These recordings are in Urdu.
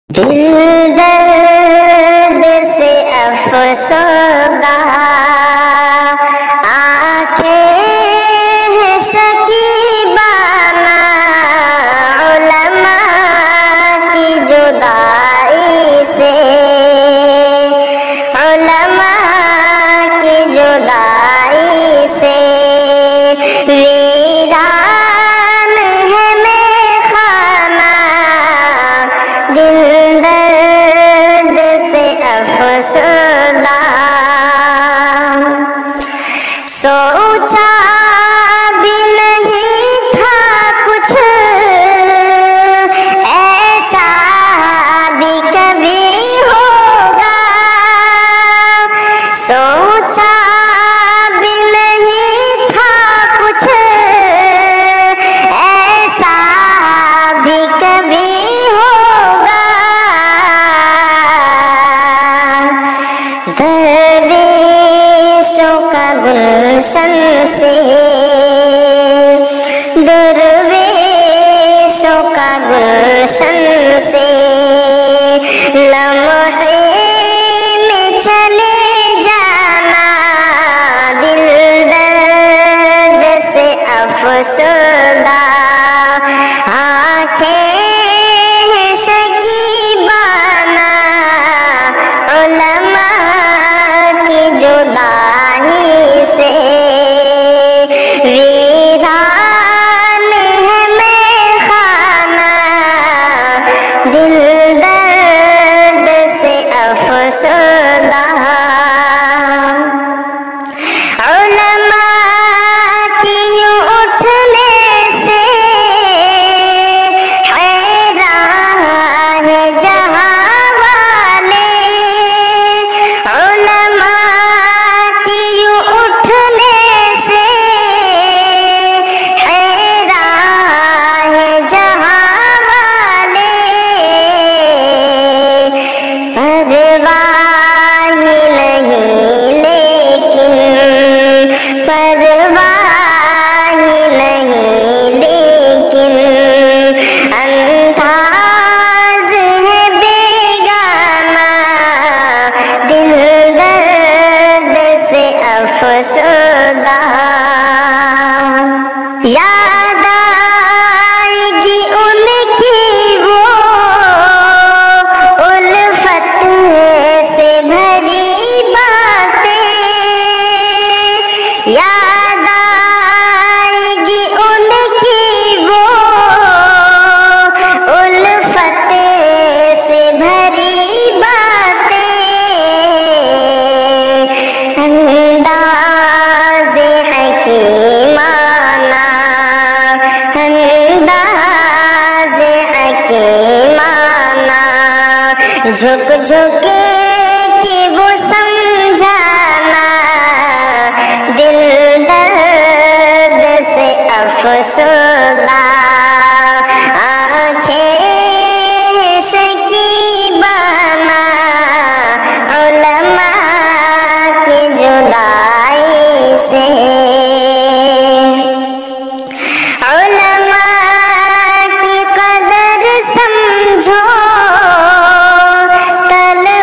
دل درد سے افسردہ آنکھیں شکیبانہ علماء کی جدائی سے، علماء کی جدائی سے ویران ہے میخانہ، دل درد سے افسردہ، سوچا بھی نہیں تھا کچھ ایسا بھی کبھی ہوگا، سوچا بھی نہیں تھا کچھ ایسا بھی کبھی ہوگا، درویشوں کا گلشن سے، درویشوں کا گلشن سے لمحے میں چلے جانا، دل درد سے افسردہ آنکھیں شکیبانہ علماء کی جدائی سے ویران ہے میخانہ، دل درد سے افسردہ، علماء کی یوں اٹھنے سے حیران ہے جہاں والے، علماء کی یوں اٹھنے سے حیران ہے جہاں والے، پرواہ نہیں لیکن، پرواہ نہیں لیکن انداز ہے بیگانہ، دل درد سے افسردہ، یاد آئے گی ان کی وہ الفت سے بھری باتیں، یاد آئے گی ان کی وہ الفت سے بھری باتیں، انداز حکیمانہ، انداز حکیمانہ جھک جھک کے وہ سمجھانا، دل درد سے افسردہ آنکھیں شکیبانہ علماء کی جدائی سے، علماء کی قدر سمجھو، طلب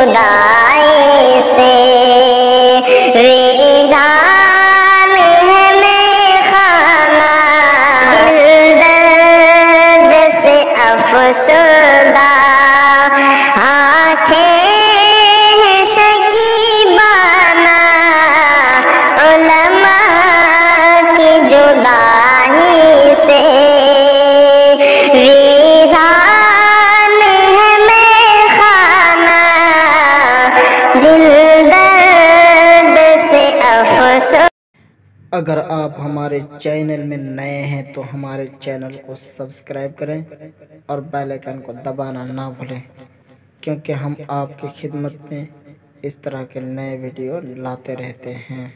جدائی سے ویران ہے میخانہ دل درد سے افسردہ آنکھیں ہیں شکیبانہ علماء کی جدائی سے ویران ہے میخانہ دل درد سے افسردہ۔ اگر آپ ہمارے چینل میں نئے ہیں تو ہمارے چینل کو سبسکرائب کریں اور بیل آئیکن کو دبانا نہ بھولیں، کیونکہ ہم آپ کی خدمت میں اس طرح کے نئے ویڈیو لاتے رہتے ہیں۔